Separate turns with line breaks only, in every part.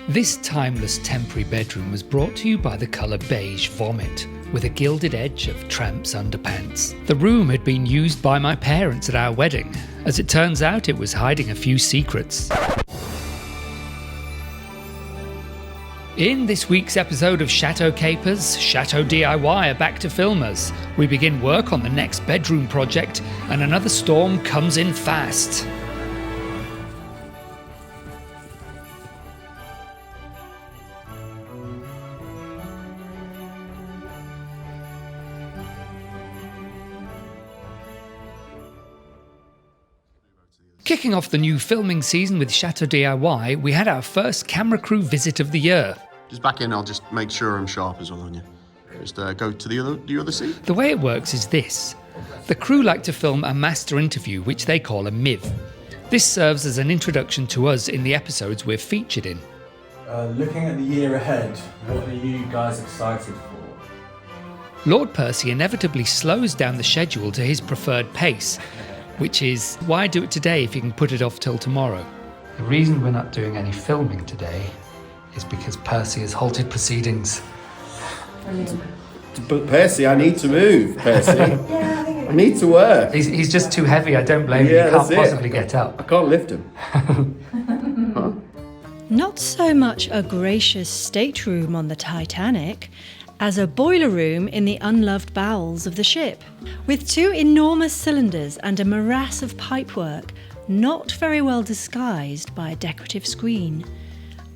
This timeless temporary bedroom was brought to you by the colour beige vomit, with a gilded edge of tramp's underpants. The room had been used by my parents at our wedding. As it turns out, it was hiding a few secrets. In this week's episode of Chateau Capers, Chateau DIY are back to film us. We begin work on the next bedroom project, and another storm comes in fast. Kicking off the new filming season with Chateau DIY, we had our first camera crew visit of the year.
Just back in, I'll just make sure I'm sharp as well on you. Just go to the other seat.
The way it works is this. The crew like to film a master interview, which they call a MIV. This serves as an introduction to us in the episodes we're featured in.
Looking at the year ahead, what are you guys excited for?
Lord Percy inevitably slows down the schedule to his preferred pace, which is, why do it today if you can put it off till tomorrow? The reason we're not doing any filming today is because Percy has halted proceedings.
But Percy, I need to move, Percy. I need to work.
He's just too heavy, I don't blame him. He can't possibly get up.
I can't lift him. Huh?
Not so much a gracious stateroom on the Titanic as a boiler room in the unloved bowels of the ship, with two enormous cylinders and a morass of pipework, not very well disguised by a decorative screen.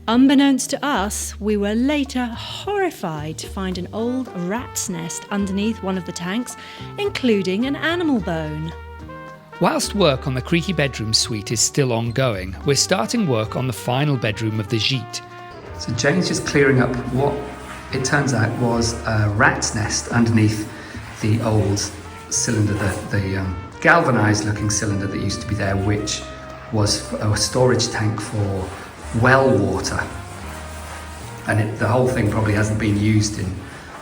Unbeknownst to us, we were later horrified to find an old rat's nest underneath one of the tanks, including an animal bone.
Whilst work on the Creaky Bedroom Suite is still ongoing, we're starting work on the final bedroom of the gîte. So Jane's just clearing up what it turns out was a rat's nest underneath the old cylinder, the galvanised looking cylinder that used to be there, which was a storage tank for well water. And the whole thing probably hasn't been used in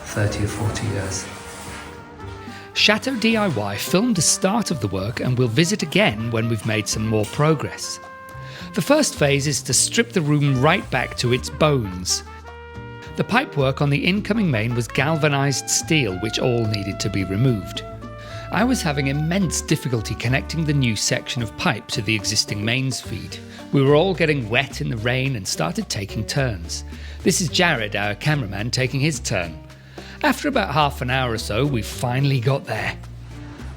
30 or 40 years. Chateau DIY filmed the start of the work and we'll visit again when we've made some more progress. The first phase is to strip the room right back to its bones. The pipework on the incoming main was galvanised steel, which all needed to be removed. I was having immense difficulty connecting the new section of pipe to the existing mains feed. We were all getting wet in the rain and started taking turns. This is Jared, our cameraman, taking his turn. After about half an hour or so, we finally got there.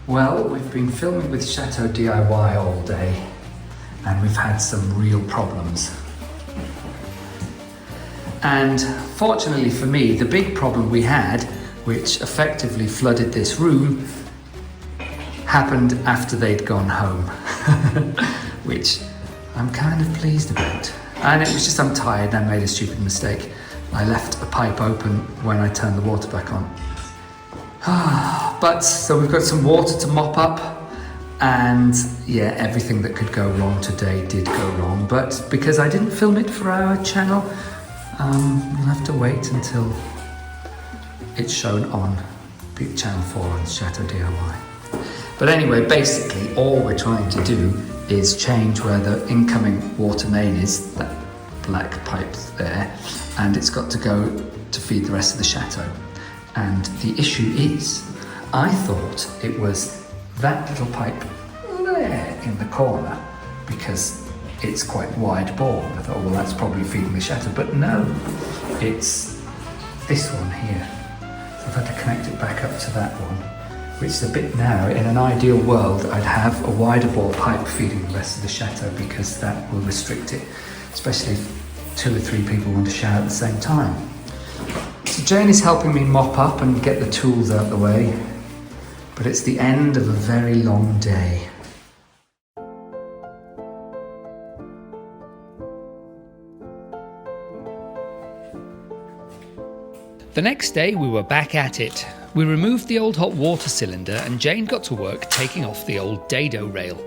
Well, we've been filming with Chateau DIY all day, and we've had some real problems. And fortunately for me, the big problem we had, which effectively flooded this room, happened after they'd gone home, which I'm kind of pleased about. And it was just, I'm tired and I made a stupid mistake. I left a pipe open when I turned the water back on. So we've got some water to mop up, and yeah, everything that could go wrong today did go wrong. But because I didn't film it for our channel, we'll have to wait until it's shown on Channel 4 on Chateau DIY. But anyway, basically all we're trying to do is change where the incoming water main is, that black pipe there, and it's got to go to feed the rest of the chateau. And the issue is, I thought it was that little pipe there in the corner, because it's quite wide bore. I thought, well, that's probably feeding the chateau, but no, it's this one here. So I've had to connect it back up to that one, which is a bit narrow. In an ideal world, I'd have a wider bore pipe feeding the rest of the chateau, because that will restrict it, especially if 2 or 3 people want to shower at the same time. So Jane is helping me mop up and get the tools out the way, but it's the end of a very long day. The next day we were back at it. We removed the old hot water cylinder and Jane got to work taking off the old dado rail.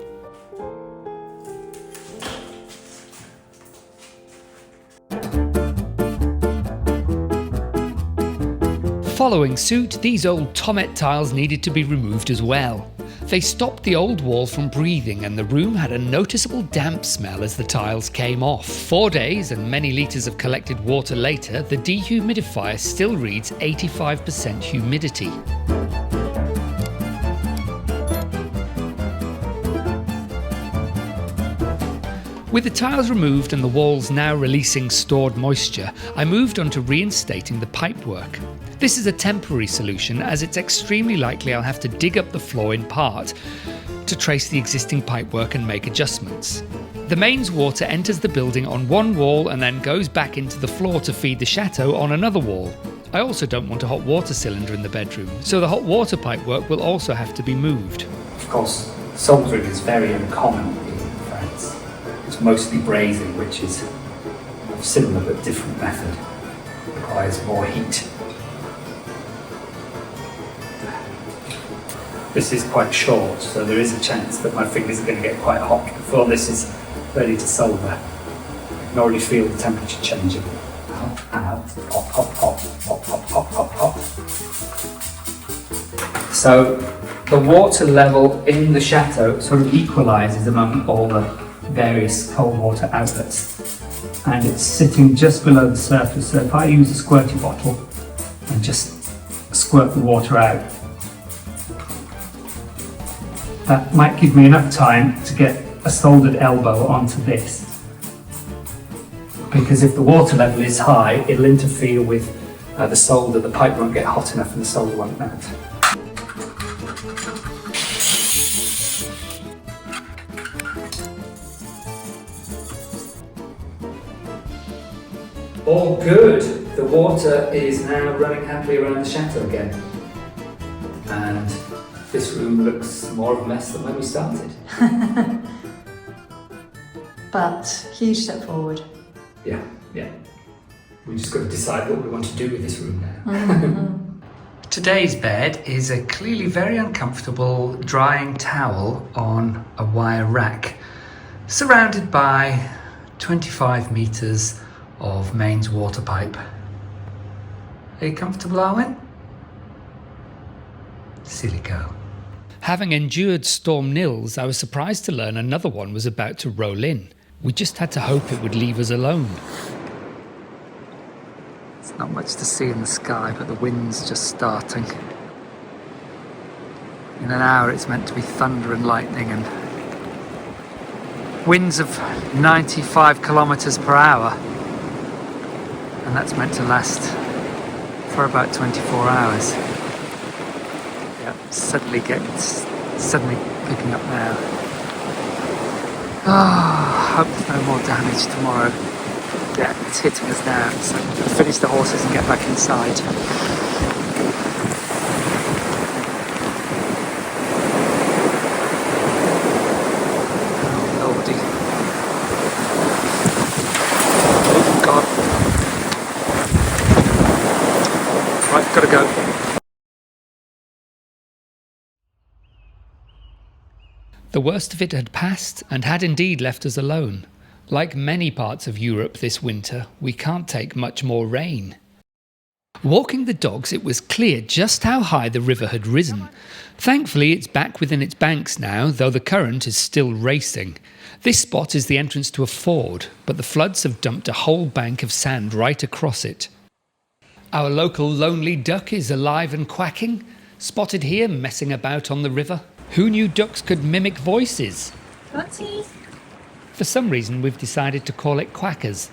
Following suit, these old Tommet tiles needed to be removed as well. They stopped the old wall from breathing, and the room had a noticeable damp smell as the tiles came off. 4 days and many litres of collected water later, the dehumidifier still reads 85% humidity. With the tiles removed and the walls now releasing stored moisture, I moved on to reinstating the pipework. This is a temporary solution, as it's extremely likely I'll have to dig up the floor in part to trace the existing pipework and make adjustments. The mains water enters the building on one wall and then goes back into the floor to feed the Chateau on another wall. I also don't want a hot water cylinder in the bedroom, so the hot water pipework will also have to be moved.
Of course, soldering is very uncommon in France. It's mostly brazing, which is a similar but different method. It requires more heat. This is quite short, so there is a chance that my fingers are going to get quite hot before this is ready to solder. I can already feel the temperature changing. Out, out, pop, pop, pop, pop, pop, pop, pop, pop. So the water level in the Chateau sort of equalises among all the various cold water outlets, and it's sitting just below the surface. So if I use a squirty bottle and just squirt the water out, that might give me enough time to get a soldered elbow onto this, because if the water level is high, it'll interfere with the solder. The pipe won't get hot enough and the solder won't melt. All good. The water is now running happily around the Chateau again. And this room looks more of a mess than when we started.
But huge step forward.
Yeah. We just got to decide what we want to do with this room now. Today's bed is a clearly very uncomfortable drying towel on a wire rack, surrounded by 25 metres of mains water pipe. Are you comfortable, Arwen? Silly girl.
Having endured Storm Nils, I was surprised to learn another one was about to roll in. We just had to hope it would leave us alone.
There's not much to see in the sky, but the wind's just starting. In an hour it's meant to be thunder and lightning and winds of 95 kilometres per hour. And that's meant to last for about 24 hours. Suddenly picking up now. Hope there's no more damage tomorrow. Yeah, it's hitting us now, so we'll finish the horses and get back inside. Oh lordy. Oh God. Right, gotta go.
The worst of it had passed and had indeed left us alone. Like many parts of Europe this winter, we can't take much more rain. Walking the dogs, it was clear just how high the river had risen. Thankfully, it's back within its banks now, though the current is still racing. This spot is the entrance to a ford, but the floods have dumped a whole bank of sand right across it. Our local lonely duck is alive and quacking, spotted here messing about on the river. Who knew ducks could mimic voices?
Tootsie.
For some reason, we've decided to call it quackers.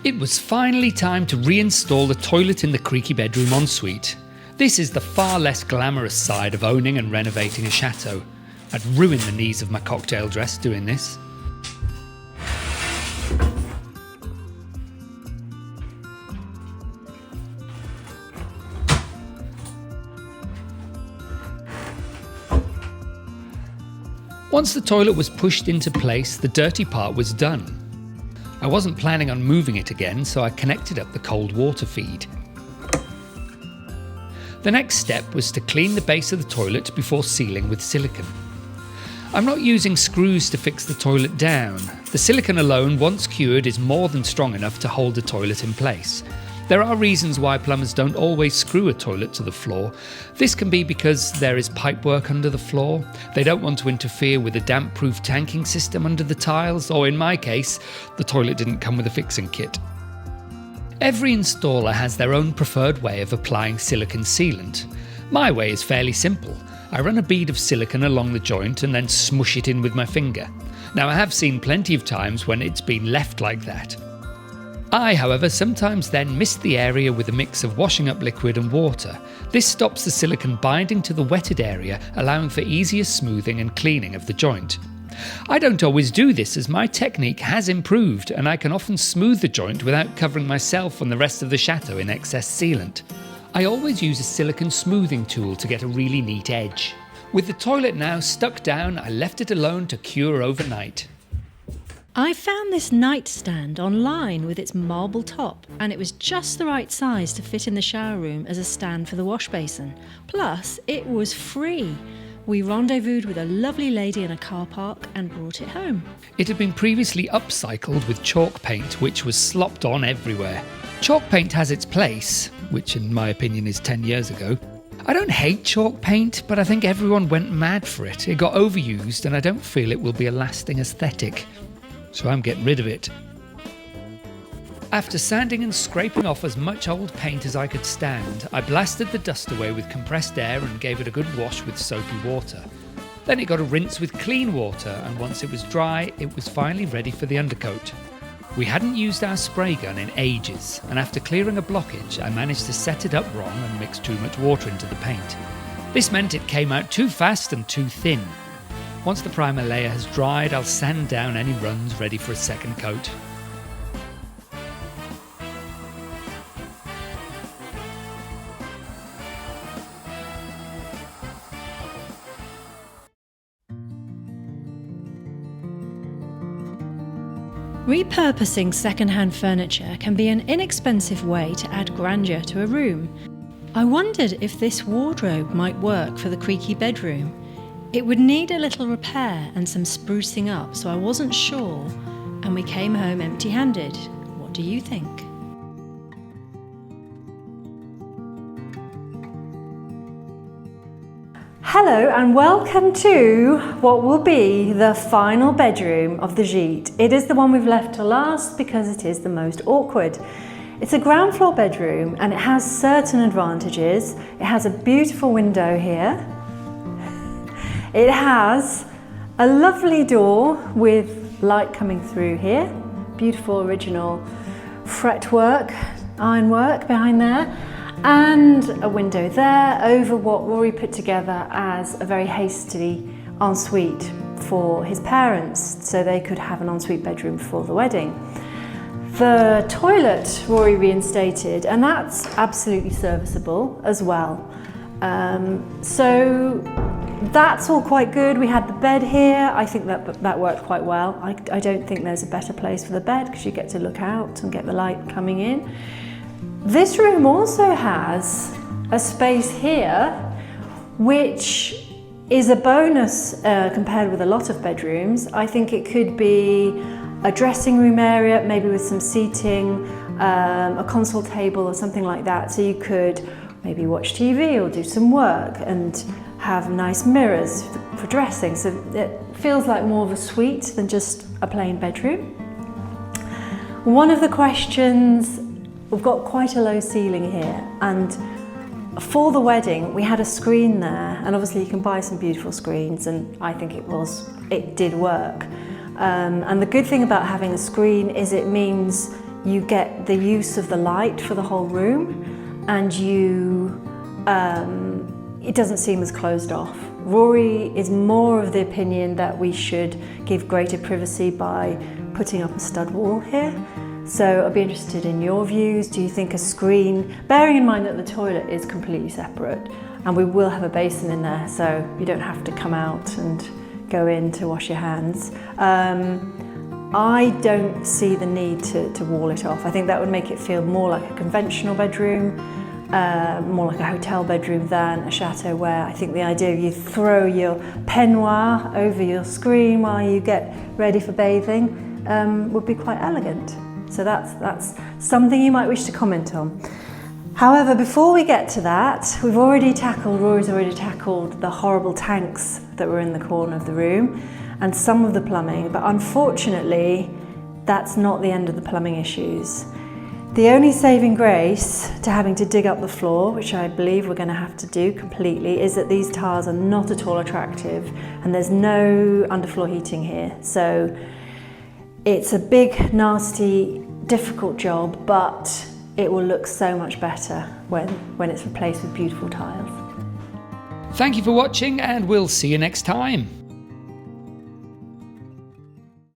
It was finally time to reinstall the toilet in the Creaky Bedroom ensuite. This is the far less glamorous side of owning and renovating a chateau. I'd ruin the knees of my cocktail dress doing this. Once the toilet was pushed into place, the dirty part was done. I wasn't planning on moving it again, so I connected up the cold water feed. The next step was to clean the base of the toilet before sealing with silicone. I'm not using screws to fix the toilet down. The silicone alone, once cured, is more than strong enough to hold the toilet in place. There are reasons why plumbers don't always screw a toilet to the floor. This can be because there is pipework under the floor, they don't want to interfere with a damp-proof tanking system under the tiles, or in my case, the toilet didn't come with a fixing kit. Every installer has their own preferred way of applying silicone sealant. My way is fairly simple. I run a bead of silicone along the joint and then smush it in with my finger. Now, I have seen plenty of times when it's been left like that. I, however, sometimes then mist the area with a mix of washing up liquid and water. This stops the silicone binding to the wetted area, allowing for easier smoothing and cleaning of the joint. I don't always do this, as my technique has improved and I can often smooth the joint without covering myself and the rest of the Chateau in excess sealant. I always use a silicone smoothing tool to get a really neat edge. With the toilet now stuck down, I left it alone to cure overnight.
I found this nightstand online with its marble top, and it was just the right size to fit in the shower room as a stand for the wash basin. Plus, it was free. We rendezvoused with a lovely lady in a car park and brought it home.
It had been previously upcycled with chalk paint, which was slopped on everywhere. Chalk paint has its place, which in my opinion is 10 years ago. I don't hate chalk paint, but I think everyone went mad for it. It got overused and I don't feel it will be a lasting aesthetic. So I'm getting rid of it. After sanding and scraping off as much old paint as I could stand, I blasted the dust away with compressed air and gave it a good wash with soapy water. Then it got a rinse with clean water, and once it was dry, it was finally ready for the undercoat. We hadn't used our spray gun in ages, and after clearing a blockage, I managed to set it up wrong and mix too much water into the paint. This meant it came out too fast and too thin. Once the primer layer has dried, I'll sand down any runs ready for a second coat.
Repurposing second-hand furniture can be an inexpensive way to add grandeur to a room. I wondered if this wardrobe might work for the creaky bedroom. It would need a little repair and some sprucing up, so I wasn't sure, and we came home empty-handed. What do you think?
Hello and welcome to what will be the final bedroom of the gîte. It is the one we've left to last because it is the most awkward. It's a ground floor bedroom and it has certain advantages. It has a beautiful window here. It has a lovely door with light coming through here. Beautiful original fretwork, ironwork behind there. And a window there over what Rory put together as a very hasty ensuite for his parents, so they could have an ensuite bedroom before the wedding. The toilet Rory reinstated, and that's absolutely serviceable as well. So that's all quite good. We had the bed here. I think that worked quite well. I don't think there's a better place for the bed because you get to look out and get the light coming in. This room also has a space here, which is a bonus compared with a lot of bedrooms. I think it could be a dressing room area, maybe with some seating, a console table or something like that. So you could maybe watch TV or do some work and have nice mirrors for dressing. So it feels like more of a suite than just a plain bedroom. One of the questions, we've got quite a low ceiling here, and for the wedding we had a screen there, and obviously you can buy some beautiful screens, and I think it did work. And the good thing about having a screen is it means you get the use of the light for the whole room, and it doesn't seem as closed off. Rory is more of the opinion that we should give greater privacy by putting up a stud wall here. So I'd be interested in your views. Do you think a screen, bearing in mind that the toilet is completely separate, and we will have a basin in there, so you don't have to come out and go in to wash your hands. I don't see the need to wall it off. I think that would make it feel more like a conventional bedroom, more like a hotel bedroom than a chateau, where I think the idea of you throw your peignoir over your screen while you get ready for bathing would be quite elegant. So that's something you might wish to comment on. However, before we get to that, Rory's already tackled the horrible tanks that were in the corner of the room and some of the plumbing, but unfortunately, that's not the end of the plumbing issues. The only saving grace to having to dig up the floor, which I believe we're going to have to do completely, is that these tiles are not at all attractive and there's no underfloor heating here. So it's a big, nasty, difficult job, but it will look so much better when it's replaced with beautiful tiles.
Thank you for watching, and we'll see you next time.